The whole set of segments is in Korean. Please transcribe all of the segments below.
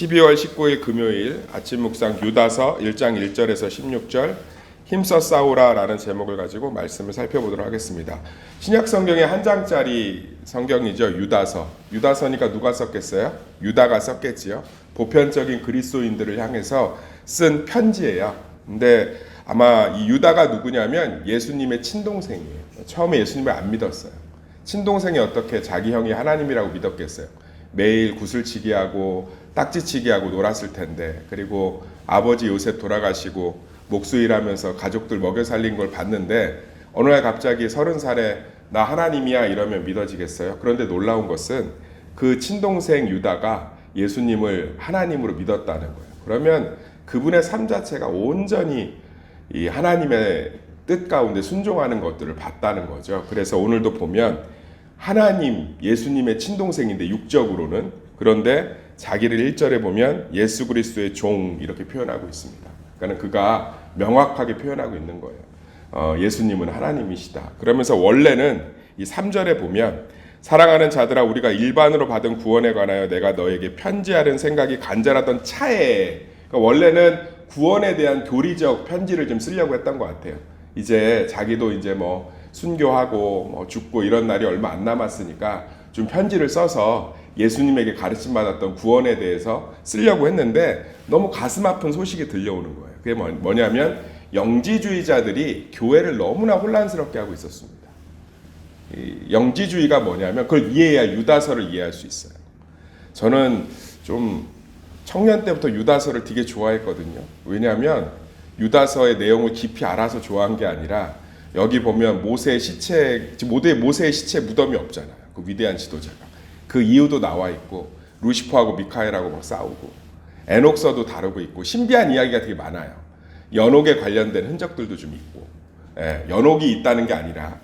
12월 19일 금요일 아침 묵상 유다서 1장 1절에서 16절 힘써 싸우라라는 제목을 가지고 말씀을 살펴보도록 하겠습니다. 신약 성경의 한 장짜리 성경이죠. 유다서. 유다서니까 누가 썼겠어요? 유다가 썼겠지요. 보편적인 그리스도인들을 향해서 쓴 편지예요. 근데 아마 이 유다가 누구냐면 예수님의 친동생이에요. 처음에 예수님을 안 믿었어요. 친동생이 어떻게 자기 형이 하나님이라고 믿었겠어요? 매일 구슬치기 하고 딱지치기 하고 놀았을 텐데, 그리고 아버지 요셉 돌아가시고 목수일하면서 가족들 먹여 살린 걸 봤는데 어느 날 갑자기 30살에 나 하나님이야 이러면 믿어지겠어요? 그런데 놀라운 것은 그 친동생 유다가 예수님을 하나님으로 믿었다는 거예요. 그러면 그분의 삶 자체가 온전히 이 하나님의 뜻 가운데 순종하는 것들을 봤다는 거죠. 그래서 오늘도 보면 하나님, 예수님의 친동생인데 육적으로는, 그런데 자기를 1절에 보면 예수 그리스도의 종 이렇게 표현하고 있습니다. 그러니까 그가 명확하게 표현하고 있는 거예요. 예수님은 하나님이시다. 그러면서 원래는 이 3절에 보면 사랑하는 자들아 우리가 일반으로 받은 구원에 관하여 내가 너에게 편지하는 생각이 간절하던 차에, 그러니까 원래는 구원에 대한 교리적 편지를 좀 쓰려고 했던 것 같아요. 이제 자기도 이제 뭐 순교하고 뭐 죽고 이런 날이 얼마 안 남았으니까 좀 편지를 써서 예수님에게 가르침 받았던 구원에 대해서 쓰려고 했는데 너무 가슴 아픈 소식이 들려오는 거예요. 그게 뭐냐면 영지주의자들이 교회를 너무나 혼란스럽게 하고 있었습니다. 이 영지주의가 뭐냐면 그걸 이해해야 유다서를 이해할 수 있어요. 저는 좀 청년 때부터 유다서를 되게 좋아했거든요. 왜냐하면 유다서의 내용을 깊이 알아서 좋아한 게 아니라 여기 보면 모세의 시체 무덤이 없잖아요. 그 위대한 지도자가. 그 이유도 나와 있고 루시퍼하고 미카엘하고 막 싸우고 에녹서도 다루고 있고 신비한 이야기가 되게 많아요. 연옥에 관련된 흔적들도 좀 있고, 연옥이 있다는 게 아니라,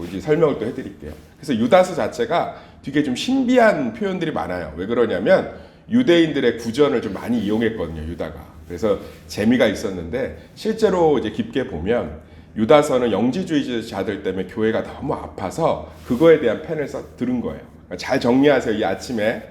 이제 설명을 또 해드릴게요. 그래서 유다서 자체가 되게 좀 신비한 표현들이 많아요. 왜 그러냐면 유대인들의 구전을 좀 많이 이용했거든요, 유다가. 그래서 재미가 있었는데 실제로 이제 깊게 보면 유다서는 영지주의자들 때문에 교회가 너무 아파서 그거에 대한 펜을 들은 거예요. 잘 정리하세요. 이 아침에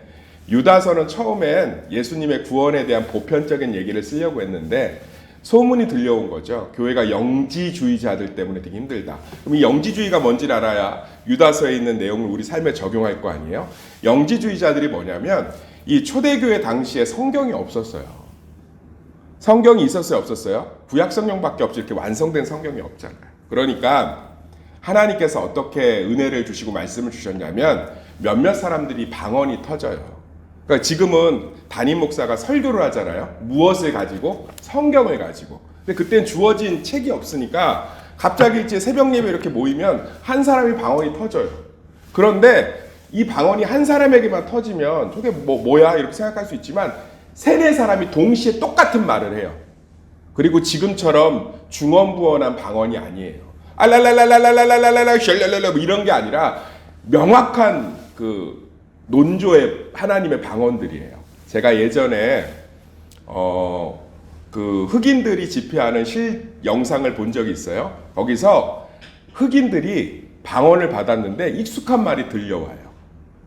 유다서는 처음엔 예수님의 구원에 대한 보편적인 얘기를 쓰려고 했는데 소문이 들려온 거죠. 교회가 영지주의자들 때문에 되게 힘들다. 그럼 이 영지주의가 뭔지를 알아야 유다서에 있는 내용을 우리 삶에 적용할 거 아니에요. 영지주의자들이 뭐냐면 이 초대교회 당시에 성경이 없었어요. 성경이 있었어요, 없었어요? 구약 성경밖에 없지 이렇게 완성된 성경이 없잖아요. 그러니까 하나님께서 어떻게 은혜를 주시고 말씀을 주셨냐면 몇몇 사람들이 방언이 터져요. 그러니까 지금은 담임 목사가 설교를 하잖아요. 무엇을 가지고? 성경을 가지고. 근데 그때는 주어진 책이 없으니까 갑자기 이제 새벽 예배 이렇게 모이면 한 사람이 방언이 터져요. 그런데 이 방언이 한 사람에게만 터지면 저게 뭐야 이렇게 생각할 수 있지만 세네 사람이 동시에 똑같은 말을 해요. 그리고 지금처럼 중언부언한 방언이 아니에요. 알랄랄랄랄랄랄랄랄랄 셜랄랄라 뭐 이런 게 아니라 명확한 그 논조의 하나님의 방언들이에요. 제가 예전에 그 흑인들이 집회하는 영상을 본 적이 있어요. 거기서 흑인들이 방언을 받았는데 익숙한 말이 들려와요.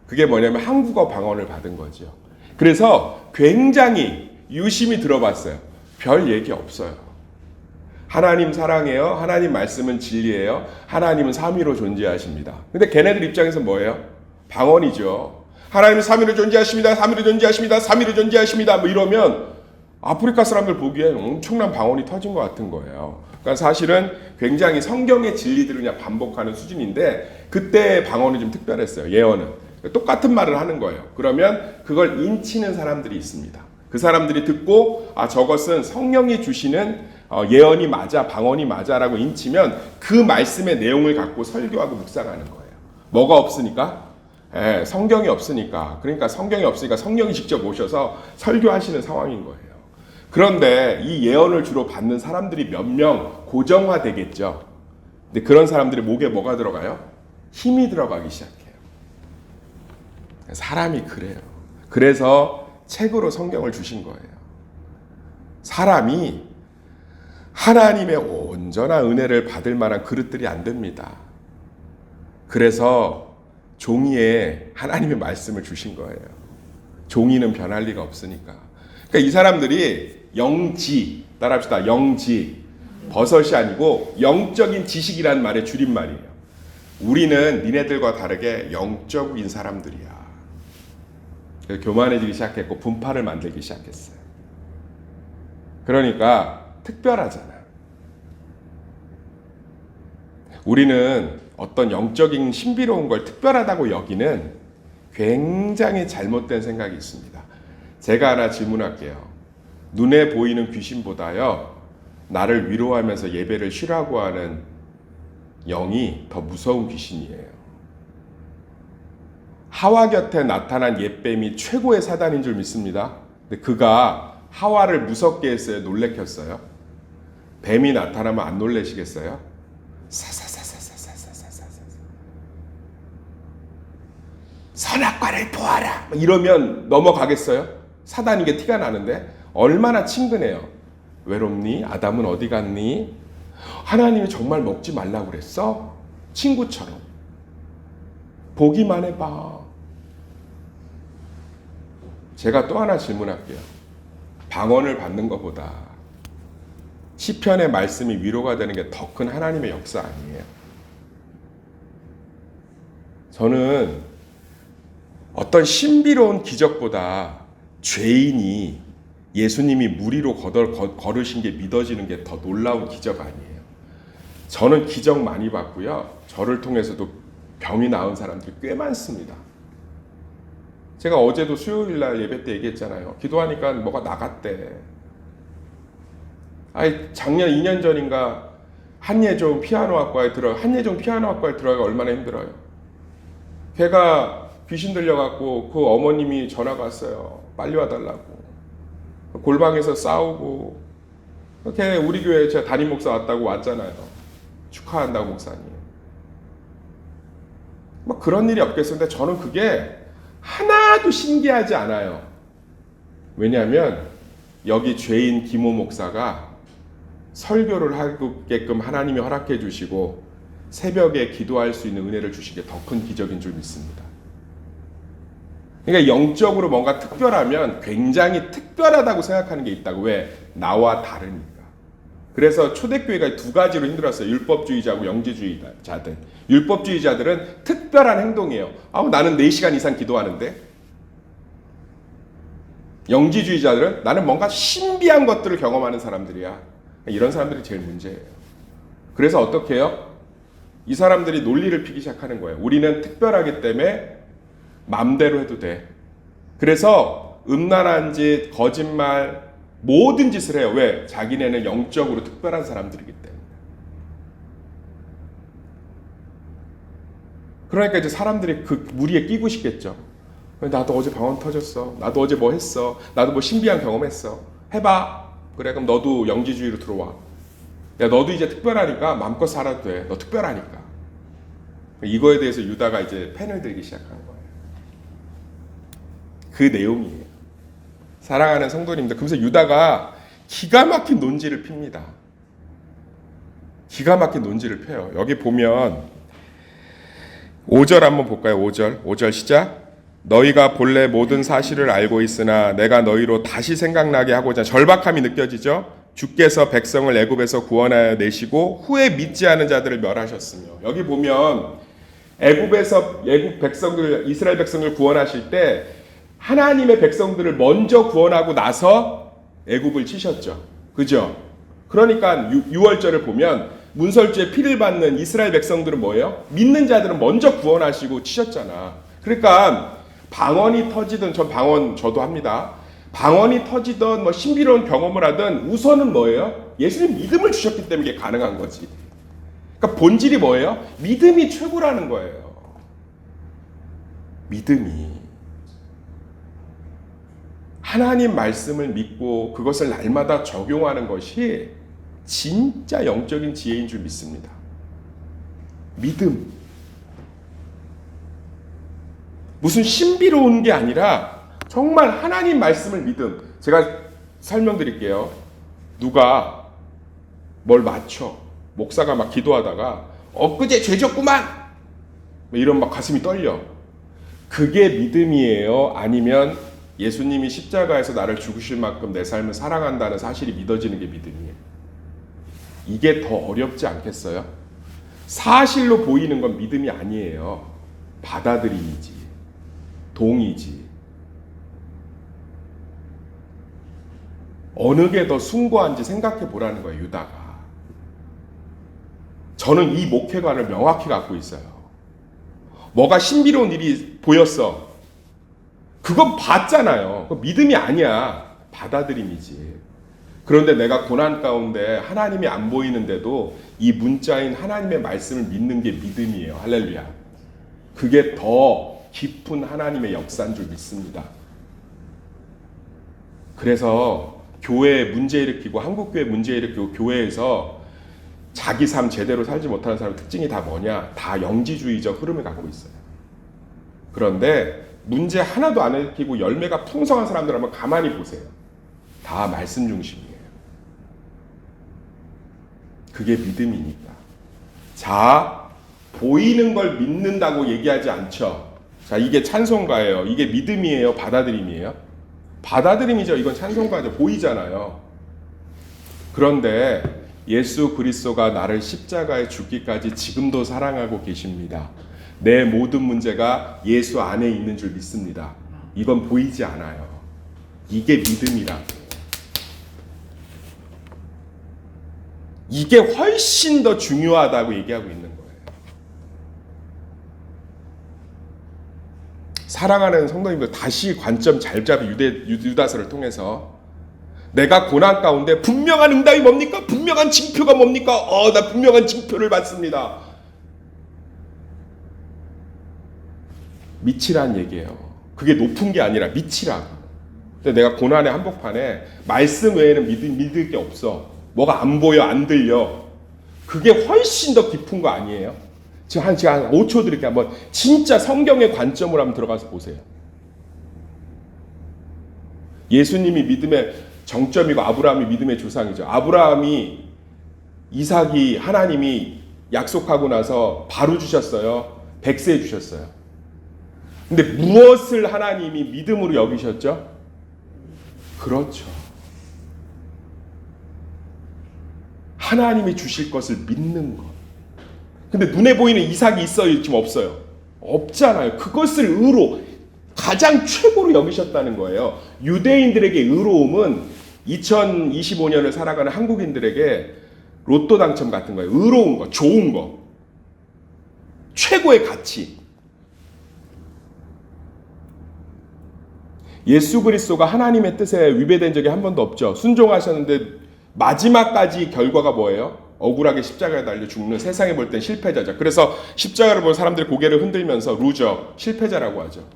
그게 뭐냐면 한국어 방언을 받은 거죠. 그래서 굉장히 유심히 들어봤어요. 별 얘기 없어요. 하나님 사랑해요. 하나님 말씀은 진리예요. 하나님은 삼위로 존재하십니다. 근데 걔네들 입장에서 뭐예요? 방언이죠. 하나님은 삼위로 존재하십니다. 삼위로 존재하십니다. 삼위로 존재하십니다. 뭐 이러면 아프리카 사람들 보기에 엄청난 방언이 터진 것 같은 거예요. 그러니까 사실은 굉장히 성경의 진리들을 그냥 반복하는 수준인데 그때 방언이 좀 특별했어요. 예언은. 똑같은 말을 하는 거예요. 그러면 그걸 인치는 사람들이 있습니다. 그 사람들이 듣고 저것은 성령이 주시는 예언이 맞아, 방언이 맞아라고 인치면 그 말씀의 내용을 갖고 설교하고 묵상하는 거예요. 뭐가 없으니까? 성경이 없으니까. 그러니까 성경이 없으니까 성령이 직접 오셔서 설교하시는 상황인 거예요. 그런데 이 예언을 주로 받는 사람들이 몇 명 고정화되겠죠. 근데 그런 사람들이 목에 뭐가 들어가요? 힘이 들어가기 시작해요. 사람이 그래요. 그래서 책으로 성경을 주신 거예요. 사람이 하나님의 온전한 은혜를 받을 만한 그릇들이 안 됩니다. 그래서 종이에 하나님의 말씀을 주신 거예요. 종이는 변할 리가 없으니까. 그러니까 이 사람들이 영지, 따라합시다. 영지. 버섯이 아니고 영적인 지식이라는 말의 줄임말이에요. 우리는 니네들과 다르게 영적인 사람들이야. 그래서 교만해지기 시작했고 분파를 만들기 시작했어요. 그러니까 특별하잖아. 우리는 어떤 영적인 신비로운 걸 특별하다고 여기는 굉장히 잘못된 생각이 있습니다. 제가 하나 질문할게요. 눈에 보이는 귀신보다요, 나를 위로하면서 예배를 쉬라고 하는 영이 더 무서운 귀신이에요. 하와 곁에 나타난 옛뱀이 최고의 사단인 줄 믿습니다. 근데 그가 하와를 무섭게 했어요? 놀래켰어요? 뱀이 나타나면 안 놀래시겠어요? 사사사사사사사사사 선악과를 보아라 이러면 넘어가겠어요? 사단인 게 티가 나는데 얼마나 친근해요. 외롭니? 아담은 어디 갔니? 하나님이 정말 먹지 말라고 그랬어? 친구처럼 보기만 해봐. 제가 또 하나 질문할게요. 방언을 받는 것보다 시편의 말씀이 위로가 되는 게 더 큰 하나님의 역사 아니에요? 저는 어떤 신비로운 기적보다 죄인이 예수님이 물 위로 걸으신 게 믿어지는 게 더 놀라운 기적 아니에요? 저는 기적 많이 봤고요. 저를 통해서도 병이 나은 사람들이 꽤 많습니다. 제가 어제도 수요일 날 예배 때 얘기했잖아요. 기도하니까 뭐가 나갔대. 작년 2년 전인가 한예종 피아노학과에 들어가기 얼마나 힘들어요. 걔가 귀신 들려갖고 그 어머님이 전화가 왔어요. 빨리 와달라고. 골방에서 싸우고. 걔 우리 교회 제가 담임 목사 왔다고 왔잖아요. 축하한다고 목사님. 뭐 그런 일이 없겠었는데 저는 그게 하나도 신기하지 않아요. 왜냐하면 여기 죄인 김호 목사가 설교를 하게끔 하나님이 허락해 주시고 새벽에 기도할 수 있는 은혜를 주신 게 더 큰 기적인 줄 믿습니다. 그러니까 영적으로 뭔가 특별하면 굉장히 특별하다고 생각하는 게 있다고. 왜? 나와 다르니까. 그래서 초대교회가 두 가지로 힘들었어요. 율법주의자하고 영지주의자들. 율법주의자들은 특별한 행동이에요. 나는 4시간 이상 기도하는데. 영지주의자들은 나는 뭔가 신비한 것들을 경험하는 사람들이야. 이런 사람들이 제일 문제예요. 그래서 어떻게 해요? 이 사람들이 논리를 피기 시작하는 거예요. 우리는 특별하기 때문에 맘대로 해도 돼. 그래서 음란한 짓, 거짓말, 모든 짓을 해요. 왜? 자기네는 영적으로 특별한 사람들이기 때문에. 그러니까 이제 사람들이 그 무리에 끼고 싶겠죠. 나도 어제 방언 터졌어. 나도 어제 뭐 했어. 나도 뭐 신비한 경험했어. 해봐. 그래, 그럼 너도 영지주의로 들어와. 야, 너도 이제 특별하니까 마음껏 살아도 돼. 너 특별하니까. 이거에 대해서 유다가 이제 펜을 들기 시작한 거예요. 그 내용이에요. 사랑하는 성도님들, 그래서 유다가 기가 막힌 논지를 핍니다. 기가 막힌 논지를 펴요. 여기 보면 5절 한번 볼까요? 5절 시작. 너희가 본래 모든 사실을 알고 있으나 내가 너희로 다시 생각나게 하고자. 절박함이 느껴지죠? 주께서 백성을 애굽에서 구원하여 내시고 후에 믿지 않은 자들을 멸하셨으며. 여기 보면 애굽 백성들, 이스라엘 백성을 구원하실 때 하나님의 백성들을 먼저 구원하고 나서 애굽을 치셨죠. 그죠? 그러니까 6월절을 보면 문설주에 피를 받는 이스라엘 백성들은 뭐예요? 믿는 자들은 먼저 구원하시고 치셨잖아. 그러니까 방언이 터지든, 전 방언 저도 합니다. 방언이 터지든 뭐 신비로운 경험을 하든 우선은 뭐예요? 예수님 믿음을 주셨기 때문에 이게 가능한 거지. 그러니까 본질이 뭐예요? 믿음이 최고라는 거예요. 믿음이. 하나님 말씀을 믿고 그것을 날마다 적용하는 것이 진짜 영적인 지혜인 줄 믿습니다. 믿음. 무슨 신비로운 게 아니라 정말 하나님 말씀을 믿음. 제가 설명드릴게요. 누가 뭘 맞춰. 목사가 막 기도하다가 엊그제 죄졌구만. 이런 막 가슴이 떨려. 그게 믿음이에요? 아니면 예수님이 십자가에서 나를 죽으실 만큼 내 삶을 사랑한다는 사실이 믿어지는 게 믿음이에요. 이게 더 어렵지 않겠어요? 사실로 보이는 건 믿음이 아니에요. 받아들임이지, 동의지. 어느 게 더 숭고한지 생각해 보라는 거예요, 유다가. 저는 이 목회관을 명확히 갖고 있어요. 뭐가 신비로운 일이 보였어. 그건 봤잖아요. 그건 믿음이 아니야. 받아들임이지. 그런데 내가 고난 가운데 하나님이 안 보이는데도 이 문자인 하나님의 말씀을 믿는 게 믿음이에요. 할렐루야. 그게 더 깊은 하나님의 역사인 줄 믿습니다. 그래서 교회에 문제 일으키고 한국교회 문제 일으키고 교회에서 자기 삶 제대로 살지 못하는 사람의 특징이 다 뭐냐? 다 영지주의적 흐름을 갖고 있어요. 그런데 문제 하나도 안 일으키고 열매가 풍성한 사람들 한번 가만히 보세요. 다 말씀 중심이에요. 그게 믿음이니까. 자, 보이는 걸 믿는다고 얘기하지 않죠. 자, 이게 찬송가예요. 이게 믿음이에요? 받아들임이에요? 받아들임이죠. 이건 찬송가죠. 보이잖아요. 그런데 예수 그리스도가 나를 십자가에 죽기까지 지금도 사랑하고 계십니다. 내 모든 문제가 예수 안에 있는 줄 믿습니다. 이건 보이지 않아요. 이게 믿음이라고. 이게 훨씬 더 중요하다고 얘기하고 있는 거예요. 사랑하는 성도님들, 다시 관점 잘 잡이 유다서를 통해서 내가 고난 가운데 분명한 응답이 뭡니까? 분명한 징표가 뭡니까? 나 분명한 징표를 받습니다. 믿으란 얘기예요. 그게 높은 게 아니라 믿으라고. 근데 내가 고난의 한복판에 말씀 외에는 믿을 게 없어. 뭐가 안 보여, 안 들려. 그게 훨씬 더 깊은 거 아니에요? 지금 한 5초 드릴게요. 한번 진짜 성경의 관점으로 한번 들어가서 보세요. 예수님이 믿음의 정점이고 아브라함이 믿음의 조상이죠. 아브라함이 이삭이 하나님이 약속하고 나서 바로 주셨어요. 100세 주셨어요. 근데 무엇을 하나님이 믿음으로 여기셨죠? 그렇죠. 하나님이 주실 것을 믿는 것. 근데 눈에 보이는 이삭이 있어요? 지금 없어요? 없잖아요. 그것을 의로, 가장 최고로 여기셨다는 거예요. 유대인들에게 의로움은 2025년을 살아가는 한국인들에게 로또 당첨 같은 거예요. 의로운 거, 좋은 거. 최고의 가치. 예수 그리스도가 하나님의 뜻에 위배된 적이 한 번도 없죠. 순종하셨는데 마지막까지 결과가 뭐예요? 억울하게 십자가에 달려 죽는, 세상에 볼 땐 실패자죠. 그래서 십자가를 본 사람들이 고개를 흔들면서 루저, 실패자라고 하죠.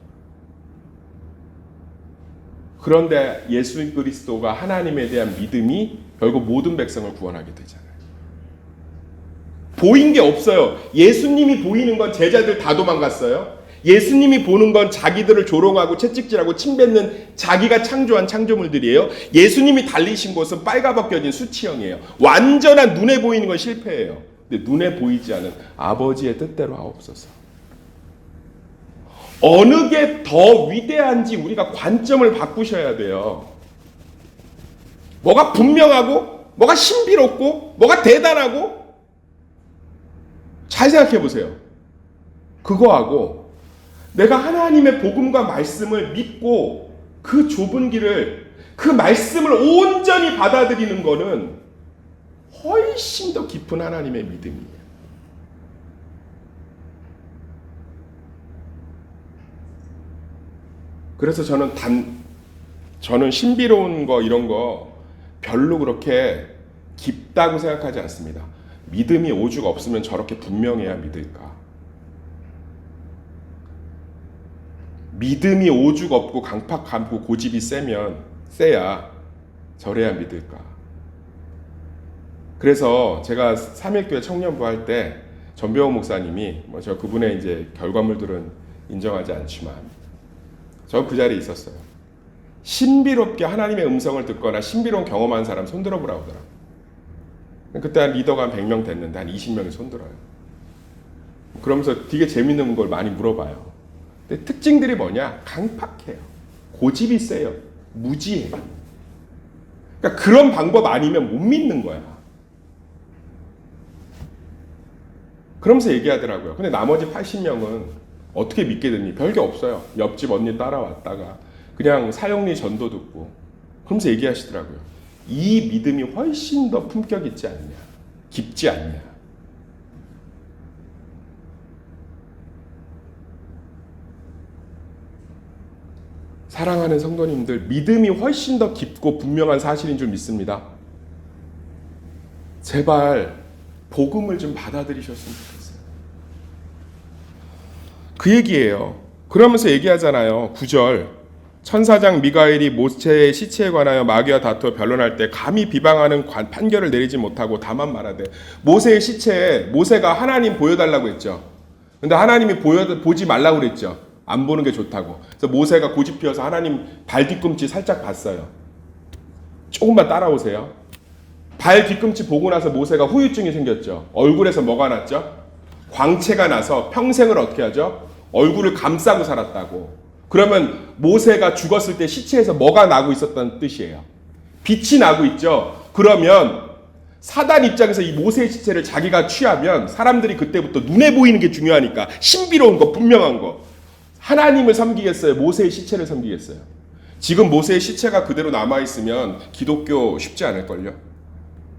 그런데 예수 그리스도가 하나님에 대한 믿음이 결국 모든 백성을 구원하게 되잖아요. 보인 게 없어요. 예수님이 보이는 건 제자들 다 도망갔어요. 예수님이 보는 건 자기들을 조롱하고 채찍질하고 침뱉는 자기가 창조한 창조물들이에요. 예수님이 달리신 곳은 빨가벗겨진 수치형이에요. 완전한 눈에 보이는 건 실패예요. 근데 눈에 보이지 않은 아버지의 뜻대로 하옵소서. 어느 게 더 위대한지 우리가 관점을 바꾸셔야 돼요. 뭐가 분명하고, 뭐가 신비롭고, 뭐가 대단하고, 잘 생각해 보세요. 그거하고 내가 하나님의 복음과 말씀을 믿고 그 좁은 길을, 그 말씀을 온전히 받아들이는 거는 훨씬 더 깊은 하나님의 믿음이에요. 그래서 저는 신비로운 거 이런 거 별로 그렇게 깊다고 생각하지 않습니다. 믿음이 오죽 없으면 저렇게 분명해야 믿을까? 믿음이 오죽 없고 강팍하고 고집이 세야 저래야 믿을까? 그래서 제가 3.1교회 청년부 할 때 전병호 목사님이, 저 그분의 이제 결과물들은 인정하지 않지만 저 그 자리에 있었어요. 신비롭게 하나님의 음성을 듣거나 신비로운 경험한 사람 손들어 보라고 하더라고요. 그때 한 리더가 한 100명 됐는데 한 20명이 손들어요. 그러면서 되게 재밌는 걸 많이 물어봐요. 근데 특징들이 뭐냐? 강팍해요. 고집이 세요. 무지해요. 그러니까 그런 방법 아니면 못 믿는 거야. 그러면서 얘기하더라고요. 근데 나머지 80명은 어떻게 믿게 되니? 별게 없어요. 옆집 언니 따라왔다가 그냥 사형리 전도 듣고 그러면서 얘기하시더라고요. 이 믿음이 훨씬 더 품격 있지 않냐? 깊지 않냐? 사랑하는 성도님들, 믿음이 훨씬 더 깊고 분명한 사실인 줄 믿습니다. 제발 복음을 좀 받아들이셨으면 좋겠어요. 그 얘기예요. 그러면서 얘기하잖아요. 9절. 천사장 미가엘이 모세의 시체에 관하여 마귀와 다투어 변론할 때 감히 비방하는 판결을 내리지 못하고 다만 말하되, 모세의 시체에 모세가 하나님 보여달라고 했죠. 근데 하나님이 보지 말라고 그랬죠. 안 보는 게 좋다고. 그래서 모세가 고집 피워서 하나님 발 뒤꿈치 살짝 봤어요. 조금만 따라오세요. 발 뒤꿈치 보고 나서 모세가 후유증이 생겼죠. 얼굴에서 뭐가 났죠? 광채가 나서 평생을 어떻게 하죠? 얼굴을 감싸고 살았다고. 그러면 모세가 죽었을 때 시체에서 뭐가 나고 있었다는 뜻이에요? 빛이 나고 있죠. 그러면 사단 입장에서 이 모세의 시체를 자기가 취하면 사람들이 그때부터 눈에 보이는 게 중요하니까 신비로운 거, 분명한 거. 하나님을 섬기겠어요? 모세의 시체를 섬기겠어요? 지금 모세의 시체가 그대로 남아있으면 기독교 쉽지 않을걸요?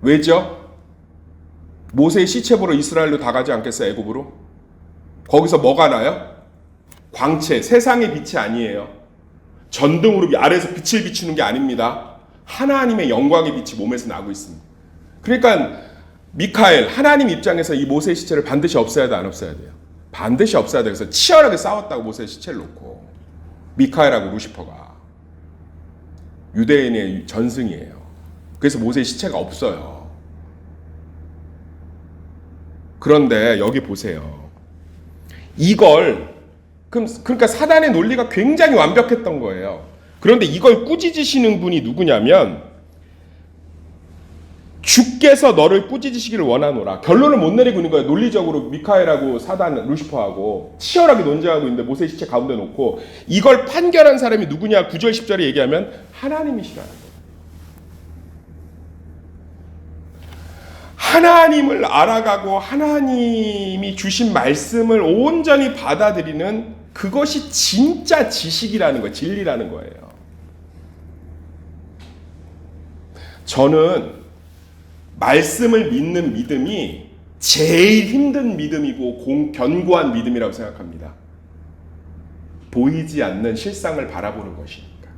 왜죠? 모세의 시체 보러 이스라엘로 다 가지 않겠어요? 애굽으로? 거기서 뭐가 나요? 광채, 세상의 빛이 아니에요. 전등으로 아래에서 빛을 비추는 게 아닙니다. 하나님의 영광의 빛이 몸에서 나고 있습니다. 그러니까 미카엘, 하나님 입장에서 이 모세의 시체를 반드시 없애야 돼, 안 없애야 돼요? 반드시 없애야 돼요. 그래서 치열하게 싸웠다고 모세의 시체를 놓고. 미카엘하고 루시퍼가. 유대인의 전승이에요. 그래서 모세의 시체가 없어요. 그런데 여기 보세요. 이걸 그러니까 사단의 논리가 굉장히 완벽했던 거예요. 그런데 이걸 꾸짖으시는 분이 누구냐면 주께서 너를 꾸짖으시기를 원하노라. 결론을 못 내리고 있는 거예요. 논리적으로 미카엘하고 사단, 루시퍼하고 치열하게 논쟁하고 있는데 모세의 시체 가운데 놓고 이걸 판결한 사람이 누구냐? 9절 10절에 얘기하면 하나님이시라는 거예요. 하나님을 알아가고 하나님이 주신 말씀을 온전히 받아들이는 그것이 진짜 지식이라는 거예요. 진리라는 거예요. 저는 말씀을 믿는 믿음이 제일 힘든 믿음이고 견고한 믿음이라고 생각합니다. 보이지 않는 실상을 바라보는 것이니까.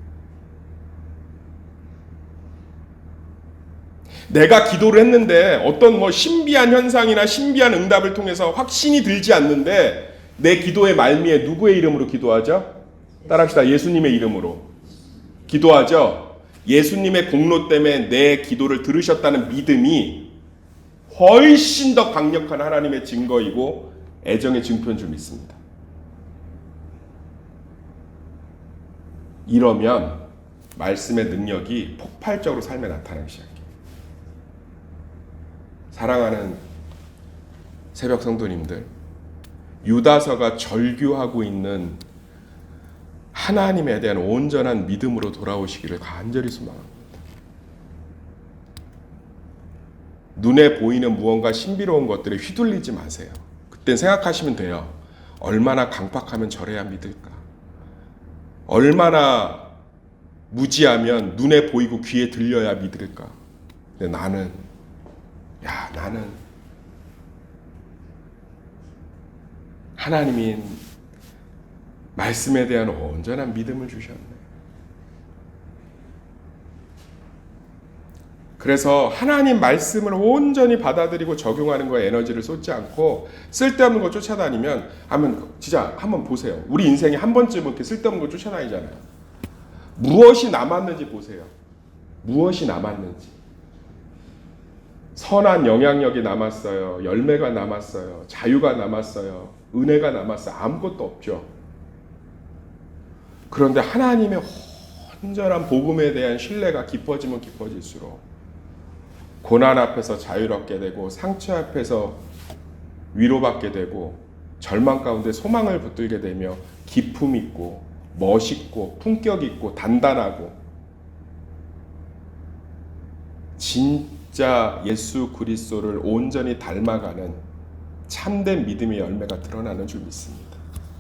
내가 기도를 했는데 어떤 신비한 현상이나 신비한 응답을 통해서 확신이 들지 않는데 내 기도의 말미에 누구의 이름으로 기도하죠? 따라합시다. 예수님의 이름으로 기도하죠. 예수님의 공로 때문에 내 기도를 들으셨다는 믿음이 훨씬 더 강력한 하나님의 증거이고 애정의 증표인 줄 믿습니다. 이러면 말씀의 능력이 폭발적으로 삶에 나타나기 시작해요. 사랑하는 새벽 성도님들, 유다서가 절규하고 있는 하나님에 대한 온전한 믿음으로 돌아오시기를 간절히 소망합니다. 눈에 보이는 무언가 신비로운 것들에 휘둘리지 마세요. 그땐 생각하시면 돼요. 얼마나 강팍하면 저래야 믿을까? 얼마나 무지하면 눈에 보이고 귀에 들려야 믿을까? 근데 나는 하나님이 말씀에 대한 온전한 믿음을 주셨네. 그래서 하나님 말씀을 온전히 받아들이고 적용하는 거에 에너지를 쏟지 않고 쓸데없는 거 쫓아다니면 진짜 한번 보세요. 우리 인생에 한 번쯤은 이렇게 쓸데없는 거 쫓아다니잖아요. 무엇이 남았는지 보세요. 무엇이 남았는지. 선한 영향력이 남았어요. 열매가 남았어요. 자유가 남았어요. 은혜가 남았어요. 아무것도 없죠. 그런데 하나님의 온전한 복음에 대한 신뢰가 깊어지면 깊어질수록 고난 앞에서 자유롭게 되고 상처 앞에서 위로받게 되고 절망 가운데 소망을 붙들게 되며 기품 있고 멋있고 품격 있고 단단하고 진짜 예수 그리스도를 온전히 닮아가는 참된 믿음의 열매가 드러나는 줄 믿습니다.